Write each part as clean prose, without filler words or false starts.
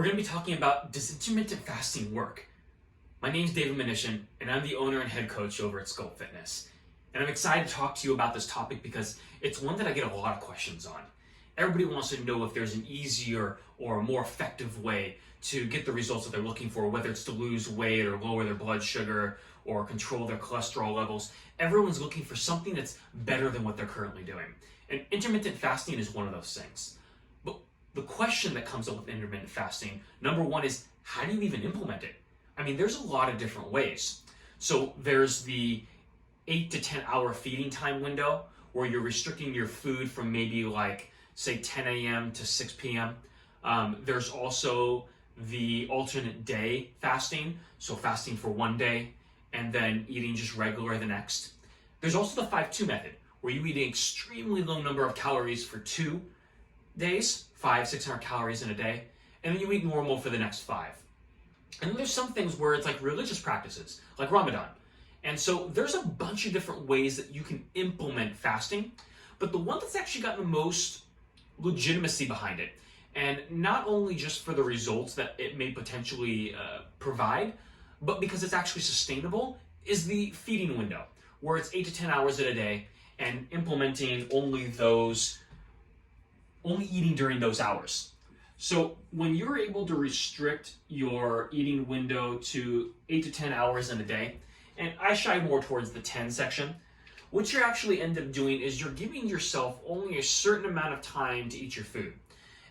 We're going to be talking about, does intermittent fasting work? My name's David Minishian, and I'm the owner and head coach over at Sculpt Fitness. And I'm excited to talk to you about this topic because it's one that I get a lot of questions on. Everybody wants to know if there's an easier or a more effective way to get the results that they're looking for, whether it's to lose weight or lower their blood sugar or control their cholesterol levels. Everyone's looking for something that's better than what they're currently doing. And intermittent fasting is one of those things. But the question that comes up with intermittent fasting, number one, is how do you even implement it? I mean, there's a lot of different ways. So there's the 8 to 10 hour feeding time window where you're restricting your food from maybe like, say, 10 a.m. to 6 p.m. There's also the alternate day fasting, so fasting for one day and then eating just regular the next. There's also the 5-2 method, where you eat an extremely low number of calories for 2 days, 500-600 calories in a day, and then you eat normal for the next 5. And then there's some things where it's like religious practices, like Ramadan. And so there's a bunch of different ways that you can implement fasting, but the one that's actually gotten the most legitimacy behind it, and not only just for the results that it may potentially provide, but because it's actually sustainable, is the feeding window, where it's 8 to 10 hours in a day and implementing only eating during those hours. So when you're able to restrict your eating window to 8 to 10 hours in a day, and I shy more towards the 10 section, what you actually end up doing is you're giving yourself only a certain amount of time to eat your food.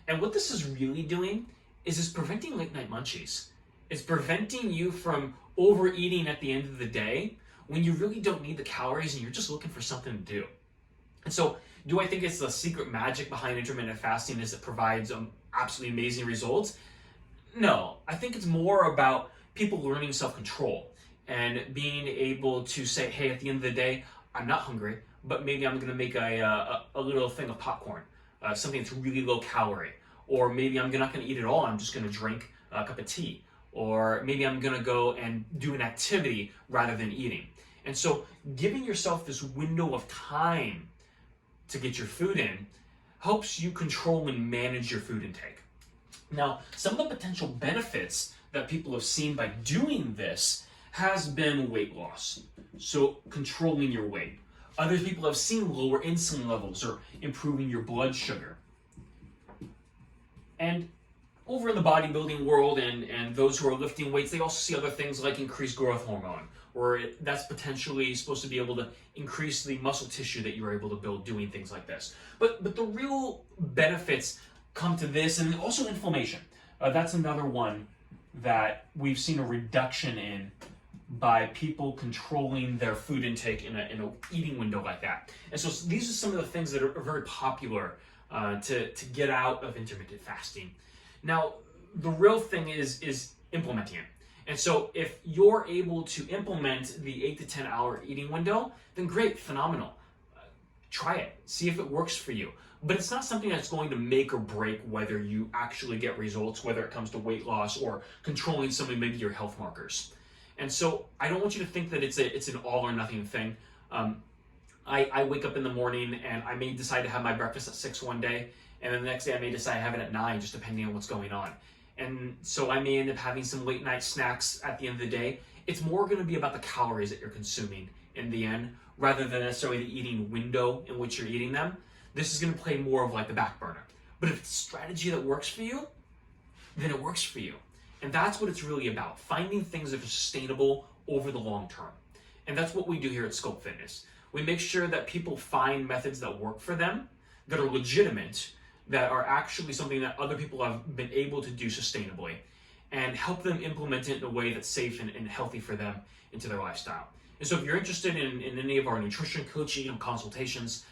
And what this is really doing is it's preventing late night munchies. It's preventing you from overeating at the end of the day when you really don't need the calories and you're just looking for something to do. And so, do I think it's the secret magic behind intermittent fasting is it provides absolutely amazing results? No, I think it's more about people learning self-control and being able to say, hey, at the end of the day, I'm not hungry, but maybe I'm gonna make a little thing of popcorn, something that's really low calorie. Or maybe I'm not gonna eat it all, I'm just gonna drink a cup of tea. Or maybe I'm gonna go and do an activity rather than eating. And so giving yourself this window of time to get your food in helps you control and manage your food intake. Now, some of the potential benefits that people have seen by doing this has been weight loss, so controlling your weight. Other people have seen lower insulin levels or improving your blood sugar. And over in the bodybuilding world and those who are lifting weights, they also see other things like increased growth hormone, or that's potentially supposed to be able to increase the muscle tissue that you're able to build doing things like this. But the real benefits come to this, and also inflammation. That's another one that we've seen a reduction in by people controlling their food intake in a eating window like that. And so these are some of the things that are very popular to get out of intermittent fasting. Now, the real thing is implementing it. And so if you're able to implement the 8 to 10 hour eating window, then great, phenomenal. Try it, see if it works for you. But it's not something that's going to make or break whether you actually get results, whether it comes to weight loss or controlling some of maybe your health markers. And so I don't want you to think that it's an all or nothing thing. I wake up in the morning and I may decide to have my breakfast at 6 one day, and then the next day I may decide to have it at 9, just depending on what's going on. And so I may end up having some late night snacks at the end of the day. It's more going to be about the calories that you're consuming in the end, rather than necessarily the eating window in which you're eating them. This is going to play more of like the back burner. But if it's a strategy that works for you, then it works for you. And that's what it's really about, finding things that are sustainable over the long term. And that's what we do here at Sculpt Fitness. We make sure that people find methods that work for them, that are legitimate, that are actually something that other people have been able to do sustainably, and help them implement it in a way that's safe and healthy for them into their lifestyle. And so if you're interested in any of our nutrition coaching and consultations,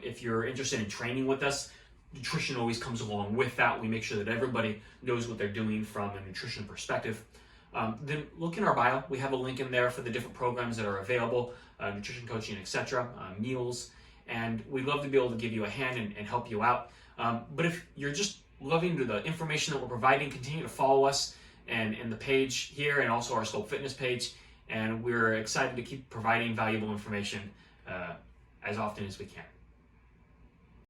if you're interested in training with us, nutrition always comes along with that. We make sure that everybody knows what they're doing from a nutrition perspective. Then look in our bio. We have a link in there for the different programs that are available, nutrition coaching, etc., meals, and we'd love to be able to give you a hand and help you out. But if you're just loving the information that we're providing, continue to follow us and the page here and also our Sculpt Fitness page. And we're excited to keep providing valuable information as often as we can.